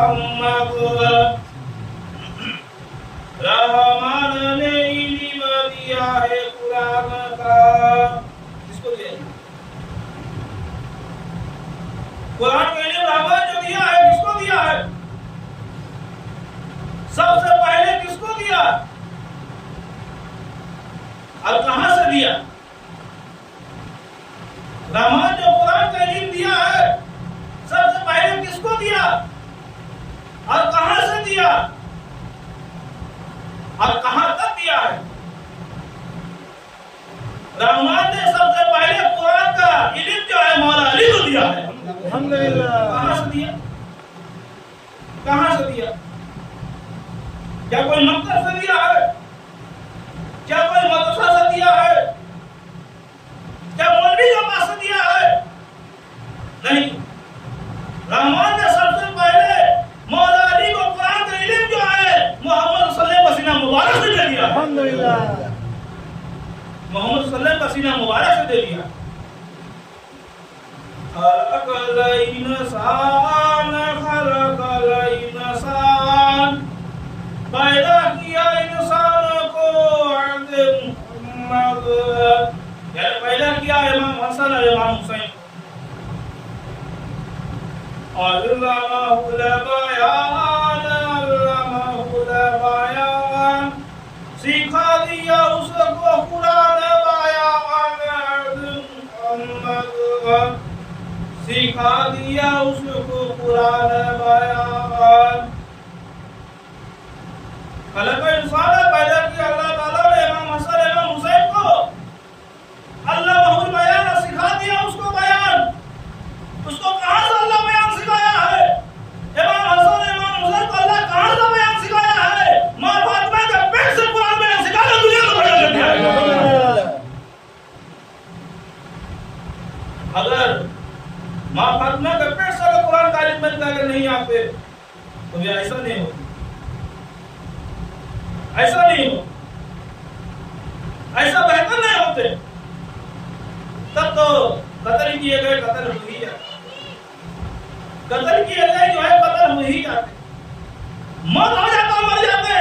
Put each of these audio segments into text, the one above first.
محمد رحمان نے علم دیا ہے قرآن کا. کس کو دیا؟ قرآن کا علم رحمان جو دیا ہے کس کو دیا ہے؟ سب سے پہلے کس کو دیا اور کہاں سے دیا؟ رحمان جو قرآن کا علم دیا ہے سب سے پہلے کس کو دیا اور کہاں سے دیا اور کہاں تک دیا ہے؟ رحمان نے سب سے پہلے قرآن کا علم جو ہے مولا علی کو دیا ہے. الحمدللہ. کہاں سے دیا؟ کہاں سے دیا؟ کیا کوئی مکتب سے دیا ہے؟ کیا کوئی مدرسہ سے دیا ہے؟ کیا مولوی کے پاس سے دیا ہے؟ نہیں. رحمان نے سب سے پہلے مولا علی کو قرآن کا علم جو ہے محمد صلی اللہ علیہ وسلم کا سینہ مبارک سے دے دیا. الحمدللہ. محمد صلی اللہ علیہ وسلم کا سینہ مبارک سے دے دیا. خلق الانسان خلق الانسان پیدا کیا انسان کو عبد محمد یعنی پیدا کیا امام حسن اور امام حسین. علمہ البیان علمہ البیان سکھا دیا اس کو قرآن بیان عبد محمد سکھا دیا اس کو قرآن بیان. خلق انسان پیدا کیا اللہ تعالیٰ نے امام حسن امام حسین کو اللہ بہت بیان سکھا دیا اس کو بیان. اس کو کہاں سے اللہ بیان سکھایا ہے؟ امام حسن امام حسین کو اللہ کہاں سے بیان سکھایا ہے؟ ماں فاطمہ کے پیٹ سے قرآن بیان سکھایا دنیا کو بیان کر دیا. اگر ماں فاطمہ کے پیٹ سے قرآن تعلیم بنتا اگر نہیں آتے تو یہ ایسا نہیں ہوتا. ایسا نہیں ہو ایسا بہتر نہیں ہوتے. تب تو قتل کیے گئے قتل ہوئی جاتے. قتل کیے گئے جو ہے قتل ہوئی جاتے. موت ہو جاتا مر جاتے.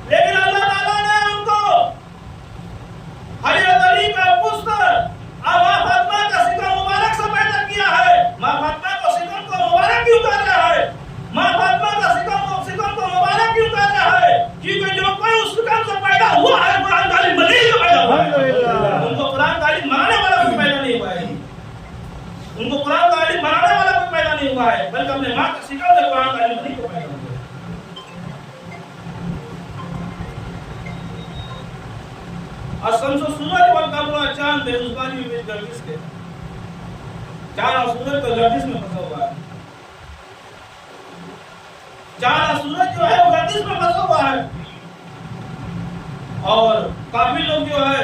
لیکن اللہ تعالیٰ نے ان کو حضرت علی کا پشت ماں فاطمہ کا سکہ مبارک سے پیدا کیا ہے. ماں فاطمہ کو سکہ کو مبارک کیوں کر رہا ہے؟ ماں فاطمہ کا سکہ کو مبارک کیوں کر رہا ہے؟ کیونکہ جو کوئی اس سکہ سے پیدا ہوا ہے قرآن تعلیم بنی سے پیدا ہوا ہے. ان کو قرآن تعلیم بنانے والا کوئی پیدا نہیں ہوا ہے. ان کو قرآن تعلیم بنانے والا کوئی پیدا نہیں ہوا ہے بلکہ اپنے ماں کا سکہ سے قرآن تعلیم بنی کو پیدا ہوا ہے. اور شمس و سورج والقمر چاند بے زبانی میں گردش کے چاند اور سورج تو گردش میں پھنسا ہوا ہے. چاند اور سورج جو ہے وہ گردش میں پھنسا ہوا ہے. اور کافی لوگ جو ہے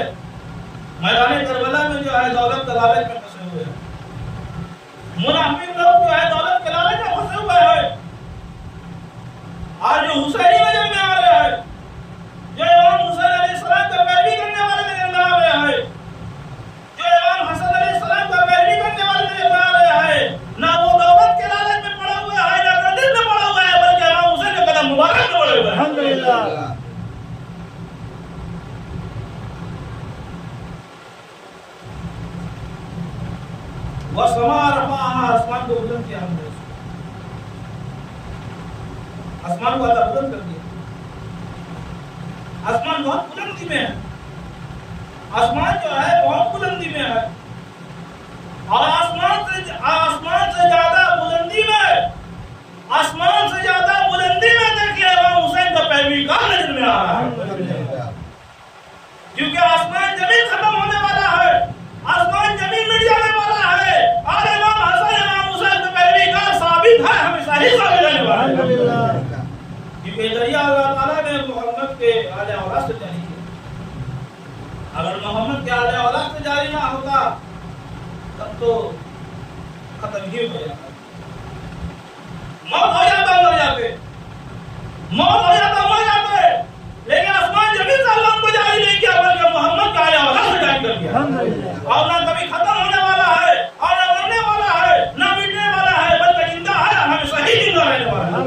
میدان کربلا میں جو ہے دولت کے لالچ میں پھنسے ہوئے ہیں. منافق لوگ جو ہے دولت کے لالچ میں پھنسے ہوئے ہیں. آج جو حسینی نظر میں آ رہے ہیں جو امام حسین علیہ السلام کا پیروی کرنے والے نظر میں آ رہے ہیں جو امام حسن علیہ السلام کا پیروی کرنے والے نظر میں آ رہے ہیں نہ وہ دولت کے لالچ میں پڑا ہوا ہے نہ گردش میں پڑا ہوا ہے بلکہ امام حسین کے قدم مبارک میں پڑے ہوئے ہیں. الحمدللہ. وَالسَّمَاءَ رَفَعَهَا آسمان کو بلند کیا ہم نے. آسمان کو اللہ بلند کر دیا. آسمان بہت بلندی میں ہے. آسمان جو ہے بہت بلندی میں ہے. اور آسمان سے زیادہ بلندی میں دیکھیے امام حسین کا پیروی کار نظر میں آ رہا ہے. کیونکہ آسمان زمین ختم ہونے والا ہے. آسمان زمین مٹ جانے والا ہے. اور امام حسن امام حسین کا پیروی کار ثابت ہے ہمیشہ ہی ثابت رہنے والا ہے. کیونکہ دریا اللہ تعالیٰ نے محمد کے آل اولاد سے جاری کیا. اگر محمد کے آل اولاد سے جاری نہ ہوتا تب تو ختم ہی ہو جاتا. موت ہو جاتا مر جاتے. موت ہو جاتا مر جاتے. لیکن آسمان زمین سے اللہ کو جاری نہیں کیا بلکہ محمد کے آل اولاد سے جاری کر دیا. اور نہ کبھی ختم ہونے والا ہے اور نہ مرنے والا ہے نہ مٹنے والا ہے بلکہ زندہ ہے ہمیشہ ہی زندہ رہنے والا ہے.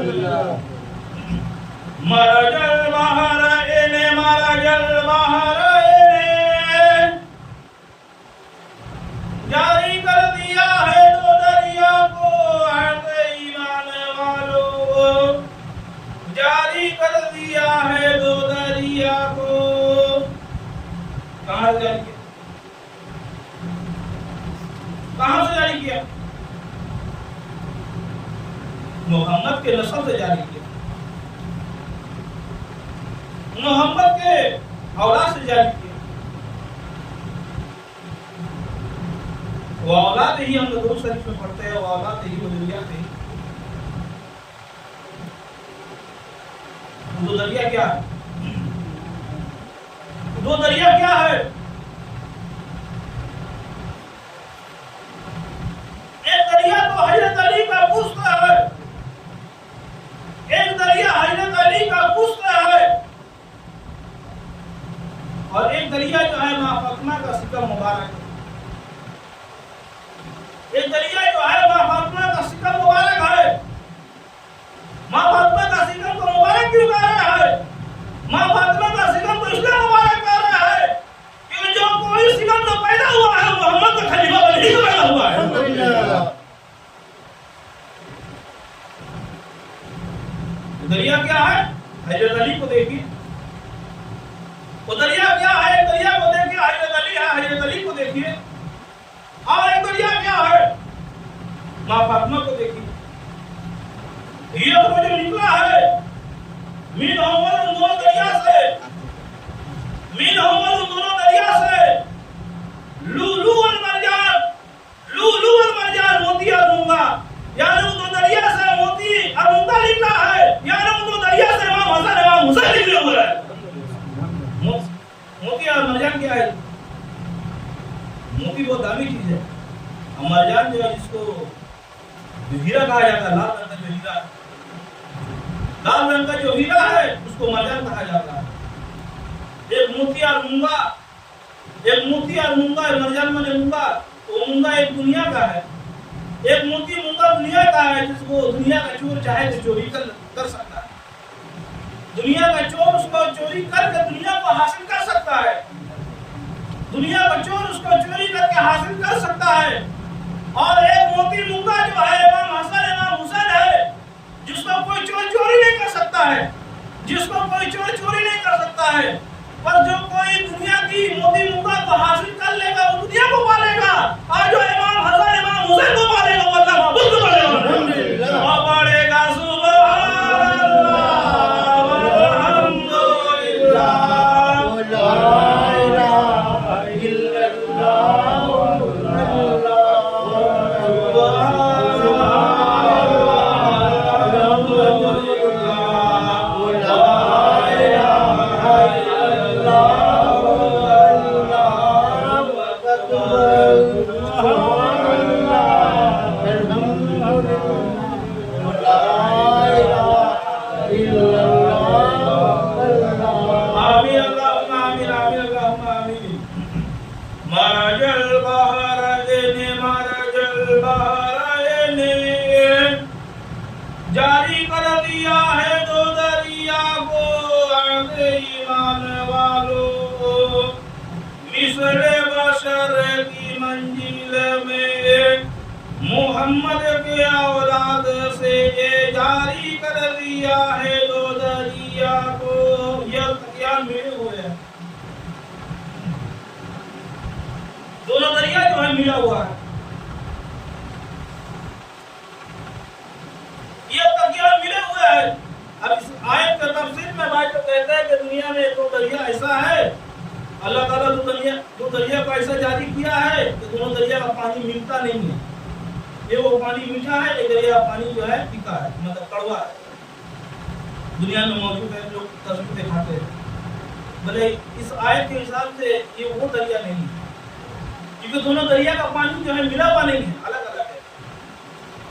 مرج البحرین مرج البحرین جاری کر دیا ہے دو دریا کو عہد ایمان والوں جاری کر دیا ہے دو دریا کو کہاں سے جاری کیا کہاں سے جاری کیا محمد کے نسل سے جاری کیا محمد کے اولاد سے جاری کیا وہ اولاد ہی ہم درود شریف میں پڑھتے ہیں وہ اولاد ہی وہ دریا تھے دو دریا کیا ہے دو دریا کیا ہے ایک دریا تو حضرت علی کا پشت ہے ایک دریا حضرت علی کا پشت ہے اور ایک دریا جو ہے ماں فاطمہ کا سکم مبارک ایک دریا جو ہے ماں فاطمہ کا سکم مبارک ہے ماں فاطمہ کا سکم کو مبارک کیوں کہہ رہا ہے ماں فاطمہ کا سکم کو اس لیے مبارک کہہ رہا ہے کہ جو کوئی سکم جو پیدا ہوا ہے محمد کا خلیفہ بنی کا پیدا ہوا ہے دریا کیا ہے حضرت علی کو دیکھیے وہ دریا کیا ہے ایک دریا کو دیکھیے حضرت علی ہے حضرت علی کو دیکھیے اور ایک دریا کیا ہے ماں فاطمہ کو دیکھیے یہ تو جو نکلا ہے مین محمد ان دونوں دریا سے مین محمد ان دونوں دریا سے لولو المرجان موتی اور مونگا یعنی ان دو دریا سے موتی اور مونگا نکلا ہے یعنی ان دو دریا سے امام حسن امام حسین نکلے ہوئے ہیں موتی اور مرجان کیا ہے موتی بہت دامی چیز ہے اور مرجان جو ہے جس کو ہیرا کہا جاتا ہے لال رنگ کا جو ہیرا ہے اس کو مرجان کہا جاتا ہے ایک موتی اور مونگا مرجان میں مونگا تو مونگا ایک دنیا کا ہے ایک موتی مونگا دنیا کا ہے جس کو دنیا کا چور چاہے تو چوری کر سکتا ہے دنیا کا چور اس کو چوری کر کے دنیا کو حاصل کر سکتا ہے دنیا کا چور اس کو چوری کر کے حاصل کر سکتا ہے اور ایک موتی مونگا جو ہے امام حسن امام حسین ہے جس کو کوئی چور چوری نہیں کر سکتا ہے پر جو کوئی دنیا کی موتی مونگا کو حاصل کر لے گا وہ دنیا کو پالے گا اور جو امام حسن امام حسین کو پالے گا وہ اللہ محبوب کو پالے گا اور پڑھے گا سبحان اللہ والحمدللہ لا الہ الا جاری کر دیا ہے دو دریا کو عہد ایمان والوں مثل بشر کی منزل میں محمد کے اولاد سے جاری کر دیا ہے دو دریا کو یہ تقیان ملے ہوئے ہیں دونوں دریا جو ہے ملا ہوا ہے یہ تقیان ملے ہوئے ہیں اب اس آیت کا تفسیر میں بھائی تو کہتے ہیں کہ دنیا میں دو دریا ایسا ہے اللہ تعالیٰ دو دریا کو ایسا جاری کیا ہے کہ دونوں دریا کا پانی ملتا نہیں ہے یہ وہ پانی میٹھا ہے ایک دریا پانی جو ہے پھیکا ہے مطلب کڑوا ہے دنیا میں موجود ہے لوگ تصویر دکھاتے ہیں بھلے اس آیت کے حساب سے یہ وہ دریا نہیں ہے کیونکہ دونوں دریا کا پانی جو ہے ملا ہوا نہیں ہے الگ الگ ہے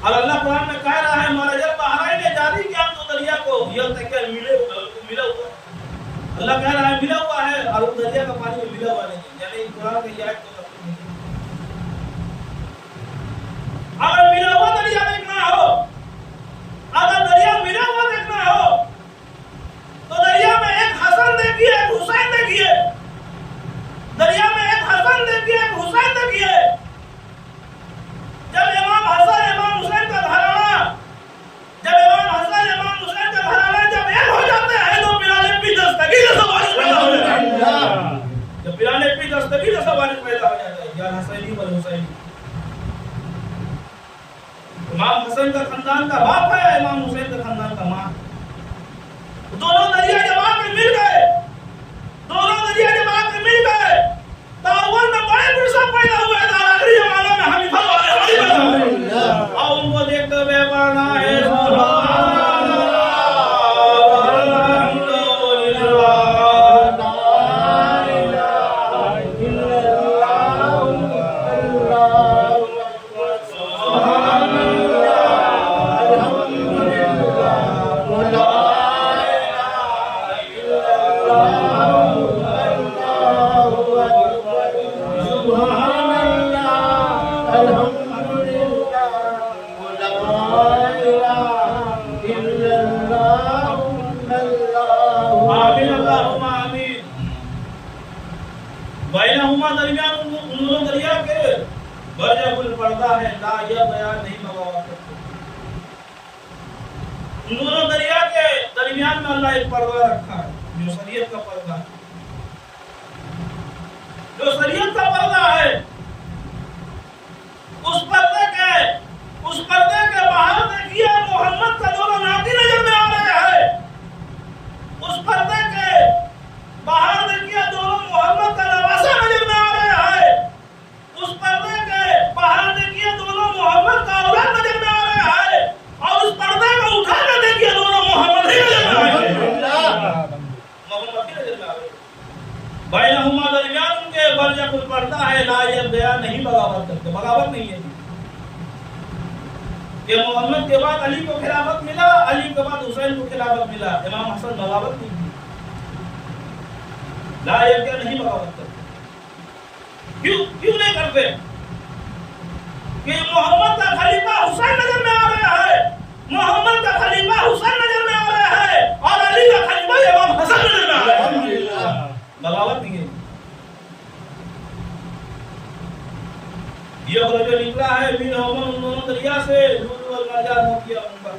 اور اللہ قرآن میں کہہ رہا ہے ہمارا جب بحرین نے جاری کیا دو دریا کو یہ تک ملا ہوا اللہ کہہ رہا ہے ملا ہوا ہے اور وہ دریا کا پانی میں ملا ہوا نہیں ہے یعنی قرآن کی آیت کو اگر ملا ہوا دریا دیکھنا ہو اگر دریا ملا ہوا دیکھنا ہو خاندان کا باپ ہے، امام حسین کے خاندان کا ماں. دونوں دریا جب آ کے مل گئے، دونوں دریا جب آ کے مل گئے تو اول میں بڑے مرزا پیدا ہوئے تھے، آخری زمانہ میں حنیفہ والے اور ان کو دیکھتے ہوئے پڑھنا ہے بینہما درمیان ان دونوں دریا کے برجہ کل پردہ ہے، لا یہ بیان نہیں بغاوت کرتے. ان دونوں دریا کے درمیان میں اللہ ایک پردہ رکھا ہے جو شریعت کا پردہ ہے، جو شریعت کا پردہ ہے. اس پردے کے باہر دیکھیے محمد کا دونوں ناتی نظر میں آ رہے ہیں. اس پردے کے باہر دیکھیے دونوں محمد کا نواسہ نظر میں آ رہے ہیں. اس پردے کے باہر دیکھیے دونوں محمد کا اولاد نظر میں آ رہے ہیں. اور اس پردے کو اٹھا کر دیکھیے دونوں محمد ہی نظر میں آ رہے ہیں. محمد ہی نظر میں آ رہے ہیں. بینہما درمیان ان کے برجہ کل پردہ ہے، لا یہ بیان نہیں بغاوت کرتے. بغاوت نہیں ہے کہ محمد کے بعد علی کو خلافت ملا، علی کے بعد حسین کو خلافت ملا. امام حسن بغاوت نہیں کی. لا یہ کیا نہیں بغاوت کرتے. کیوں نہیں کرتے؟ کہ محمد کا خلیفہ حسین نظر میں آ رہا ہے، محمد کا خلیفہ حسین نظر میں آ رہا ہے، اور علی کا خلیفہ امام حسن نظر میں آ رہا ہے. بغاوت نہیں ہے. یہ جو نکلا ہے بینہما ان دونوں دریا سے لولو المرجان ہو گیا ان پر.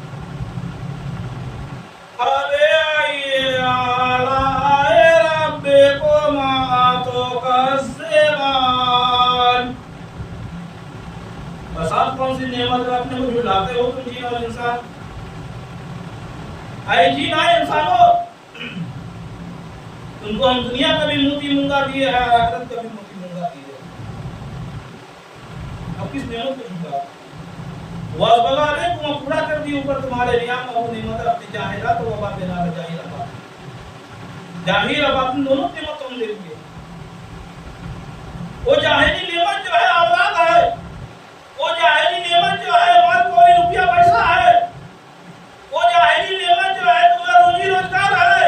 ارے آئیے آلائے ربکما تکذبان. بس آپ کون سی نعمت اپنے کو جھلاتے ہو تم جین اور انسان؟ اے جین آئے انسانوں، تم کو ہم دنیا کا بھی موتی منگا دیے ہے، آخرت کا بھی موتی منگا دیے. اب کس نعمت کو جھلا؟ وَأَسْبَغَ عَلَيْكُمْ پورا کر دی اوپر تمہارے نعمت اور نعمت اپنی ظاہرات و باطنہ ظاہر باطن. ظاہر باطن دونوں نعمتوں میں دیکھیے. وہ ظاہری نعمت جو ہے اولاد ہے، وہ ظاہری نعمت جو ہے مال کوئی روپیہ پیسہ ہے، وہ ظاہری نعمت جو ہے تمہارا روزی روزگار ہے.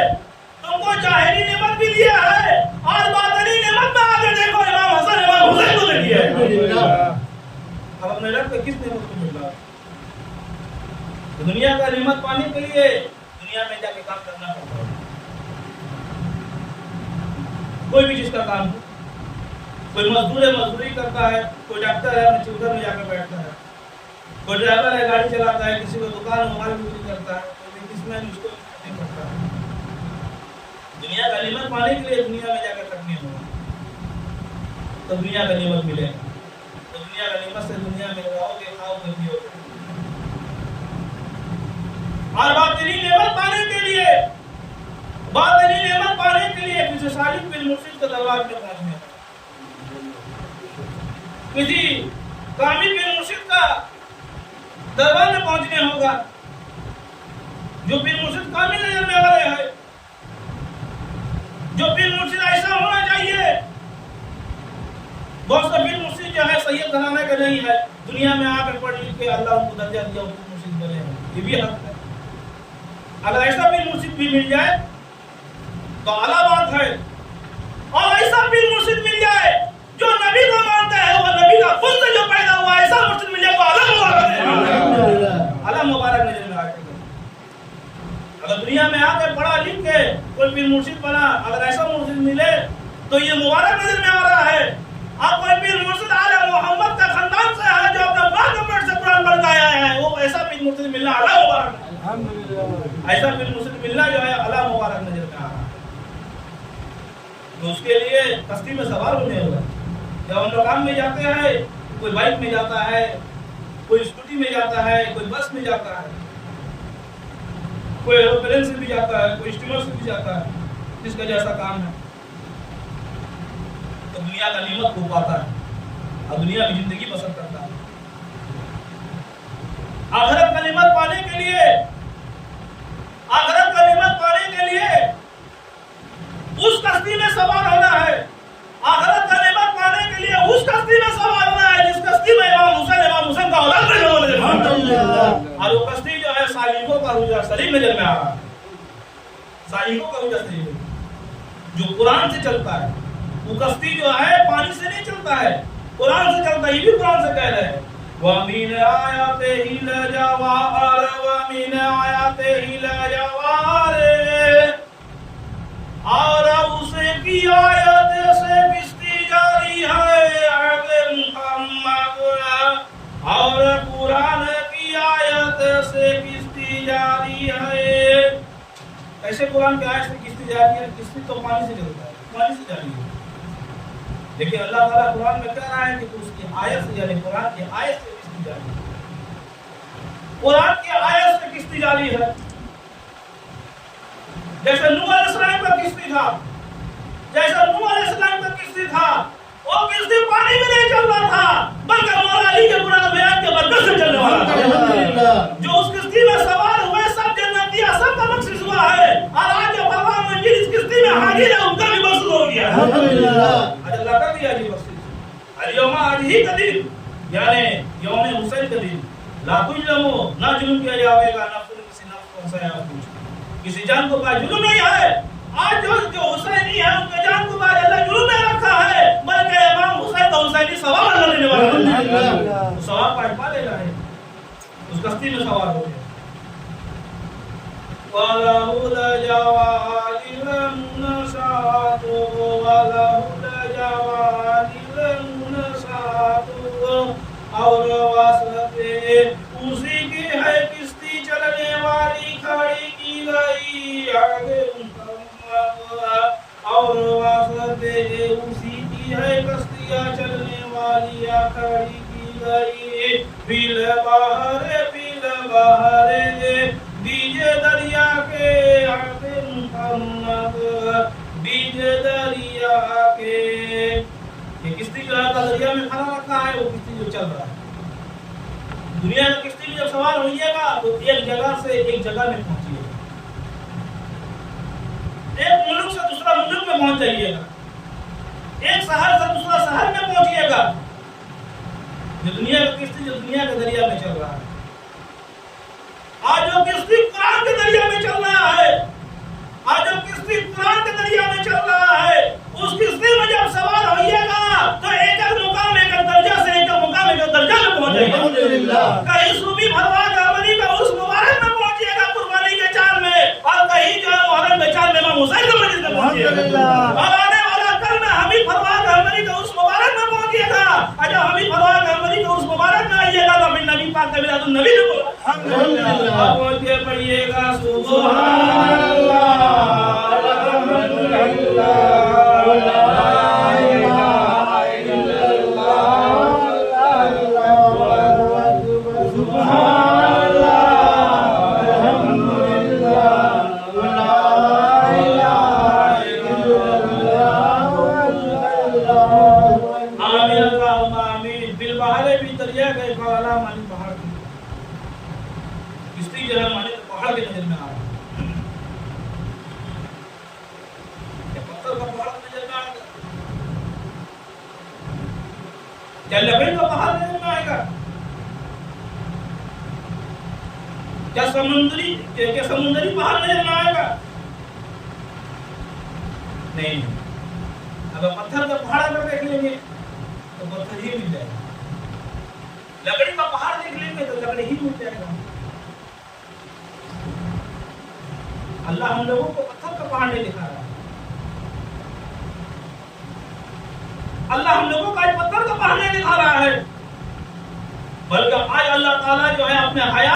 تم کو ظاہری نعمت بھی دیا ہے اور باطنی نعمت میں آگے دیکھو امام حسن امام حسین کو دیکھیے. اب اپنے رب کے کس نعمت کو ملا؟ دنیا کا نعمت پانے کے لیے دنیا میں جا کے کام کرنا پڑتا ہے. کوئی بھی چیز کا کام ہو، کوئی مزدور ہے مزدوری کرتا ہے، کوئی ڈاکٹر ہے اپنے چوتر میں جا کے بیٹھتا ہے، کوئی ڈرائیور ہے گاڑی چلاتا ہے، کسی کو دکان موبائل بکری کرتا ہے، کوئی بزنس مین اس کو نہیں کرتا ہے. دنیا کا نعمت پانے کے لیے دنیا میں جا کے کرنے ہوگا تو دنیا کا نعمت ملے گا. تو دنیا کا نعمت سے دنیا میں رہو گے، کھاؤ گے، پیو گے. اور باطنی نعمت پانے کے لیے، باطنی نعمت پانے کے لیے کسی صالح بن مرشد کے دربار میں پہنچنے کا، کسی کامل بن مرشد کا دربار میں پہنچنے ہوگا. جو پیر مرشد کامل نظر میں آ رہے ہیں، جو پیر مرشد ایسا ہونا چاہیے. بہت سے پیر مرشد جو ہے سید گھرانے کے نہیں ہے، دنیا میں آ کر پڑھ لکھ کے اللہ ان کو درجہ دیا پیر مرشد بنے ہیں. یہ بھی حق ہے. اگر ایسا پیر مرشد بھی مل جائے تو اعلیٰ بات ہے. اور ایسا پیر مرشد مل جائے جو نبی کو مانتا ہے، وہ نبی کا خود سے جو پیدا ہوا ایسا مرشد مل جائے تو اعلیٰ مبارک ہے. اعلیٰ مبارک نظر میں آ کے اگر دنیا میں آ کے پڑھا لکھ کے کوئی پیر مرشد بنا، اگر ایسا مرشد ملے تو یہ مبارک نظر میں آ رہا ہے. اور کوئی پیر مرشد آل محمد کا خاندان سے ہے جو اپنے باپ کے پیٹ سے قرآن پڑھ کے آیا ہے، وہ ایسا پیر مرشد ملنا اعلیٰ مبارک ہے. ایسا پیر مرشد ملنا جو ہے اعلیٰ مبارک نظر میں آ رہا ہے. تو اس کے لیے کشتی میں سوار ہونے ہوگا. جب ہم لوگ کام میں جاتے ہیں، کوئی بائک میں جاتا ہے، کوئی اسکوٹی میں جاتا ہے، کوئی بس میں جاتا ہے، کوئی ایروپلین سے بھی جاتا ہے، کوئی اسٹیمر سے بھی جاتا ہے، جس کا جیسا کام ہے، تو دنیا کا نعمت کو پاتا ہے اور دنیا کی زندگی بسر کرتا ہے۔ آخرت کا نعمت پانے کے لیے، آخرت کا نعمت پانے کے لیے اس کشتی میں سوار ہونا ہے۔ آخرت کا نعمت پانے کے لیے اس کشتی میں سوار ہونا ہے جس کشتی میں امام حسین کا اولاد رہے اور وہ کشتی جو ہے سالکوں کا رجوع سلیم نظر میں آ رہا ہے، سالکوں کا رجوع سلیم جو قرآن سے چلتا ہے۔ وہ کشتی جو ہے پانی سے نہیں چلتا ہے، قرآن سے چلتا ہے۔ یہ بھی قرآن سے کہہ رہے ہیں وَمِنْ آيَاتِهِ الْجَوَارِ وَمِنْ آيَاتِهِ الْجَوَارِ، اور اسے کی آیت سے کشتی جاری ہے عبد محمد، اور قرآن کی آیت سے کشتی جاری ہے۔ ایسے قرآن کی آیت سے کشتی جاری ہے؟ کشتی تو پانی سے چلتا ہے، پانی سے جاری ہے، لیکن اللہ تعالیٰ قرآن میں کہہ رہا ہے کہ تو اس کی آیت سے، یعنی قرآن کی آیت سے کشتی جاری ہے، قرآن کی آیت سے کشتی جاری ہے۔ جیسے نوح علیہ السلام کا کشتی تھا، جیسے نوح علیہ السلام کا کشتی تھا، وہ کشتی پانی میں نہیں چل رہا تھا بلکہ مولا علی کے قرآن بیان کے برکت سے چلنے والا تھا۔ جو اس کشتی میں سوار ہوئے سب جنتیہ، سب کا بخشش ہوا ہے، اور آج جو فرمان میں جس کشتی میں حاضر ہے ان کا بھی بخشش ہو گیا ہے۔ آج اللہ کر دیا جی بخشش۔ الیوم، آج ہی کا دن، یعنی یوم حسین کا دن، لا تظلم، نہ ظلم کیا جائے گا، نہ کسی نفس کو ہنسایا کچھ، کسی جان کو پاس ظلم نہیں ہے۔ آج جو حسینی ہے ان کے جان کو پاس اللہ ظلم نہیں رکھا ہے، بلکہ امام حسین کا حسینی ثواب اللہ دینے والا ہے، وہ ثواب پا لے رہا ہے، اس کشتی میں سوار ہو گیا۔ وَلَهُ الْجَوَارِ الْمُنْشَآتُ وَلَهُ الْجَوَارِ الْمُنْشَآتُ، اور واسطے اسی کی ہے کشتی چلنے والی کھڑی کی گئی اور واسطے اسی کی ہے کشتیاں چلنے والی کھڑی کی گئی، بل بہر بیج دریا کے عبد محمد، بیج دریا کے۔ یہ کشتی جو ہے دریا میں کھڑا رکھا ہے، وہ کشتی جو چل رہا ہے۔ دنیا کا کشتی میں جب سوار ہوئیے گا تو ایک جگہ سے ایک جگہ میں پہنچیے گا، ایک ملک سے دوسرا ملک میں پہنچ جائیے گا، ایک شہر سے دوسرا شہر میں پہنچیے گا۔ جو دنیا کا کشتی جو دنیا کے دریا میں چل رہا ہے، آج جو کشتی قرآن کے دریا میں چل رہا ہے، آج جو کشتی قرآن کے دریا میں چل رہا ہے، اس کشتی میں جب سوار ہوئیے گا تو ایک مقام ایک درجہ سے ایک مقام ایک درجہ میں پہنچ جائے گا۔ کہیں صوفی بھروا گامنی کا اس مبارک میں پہنچیے گا قربانی کے چاند میں، اور کہیں جو ہے محرم کے چاند میں امام حسین کے مسجد میں پہنچیے گا، اور آنے والا کل میں حمید بھروا گامنی کا اس مبارک میں پہنچیے گا، اور جب حمید بھروا گامنی کا اس مبارک میں آئیے گا تو پھر نبی پاک کا میلاد النبی میں پہنچ کے پڑھیے گا سبحان اللہ الحمدللہ لا الہ الا اللہ سبحان اللہ الحمدللہ لا الہ الا اللہ۔ آمین اللہم آمین۔ بالبحر بھی دریا گئے کالا مانی پہاڑ کی کشتی جو ہے مانی پہاڑ کے نظر میں آ رہا ہے، کیا پتھر کا پہاڑ نظر میں آئے گا؟ کیا لکڑی کا پہاڑ نظر میں آئے گا؟ کیا سمندری پہاڑ نظر میں آئے گا؟ نہیں، اگر پتھر کا پہاڑ اگر دیکھ لیں گے تو پتھر ہی مل جائے گا، لکڑی کا پہاڑ دیکھ لیں گے تو لکڑی ہی مل جائے گا۔ اللہ ہم لوگوں کو پتھر کا پہاڑ نہیں دکھا رہا ہے، اللہ ہم لوگوں کو آج پتھر کا پہاڑ نہیں دکھا رہا ہے، بلکہ آج اللہ تعالیٰ جو ہے اپنے حیات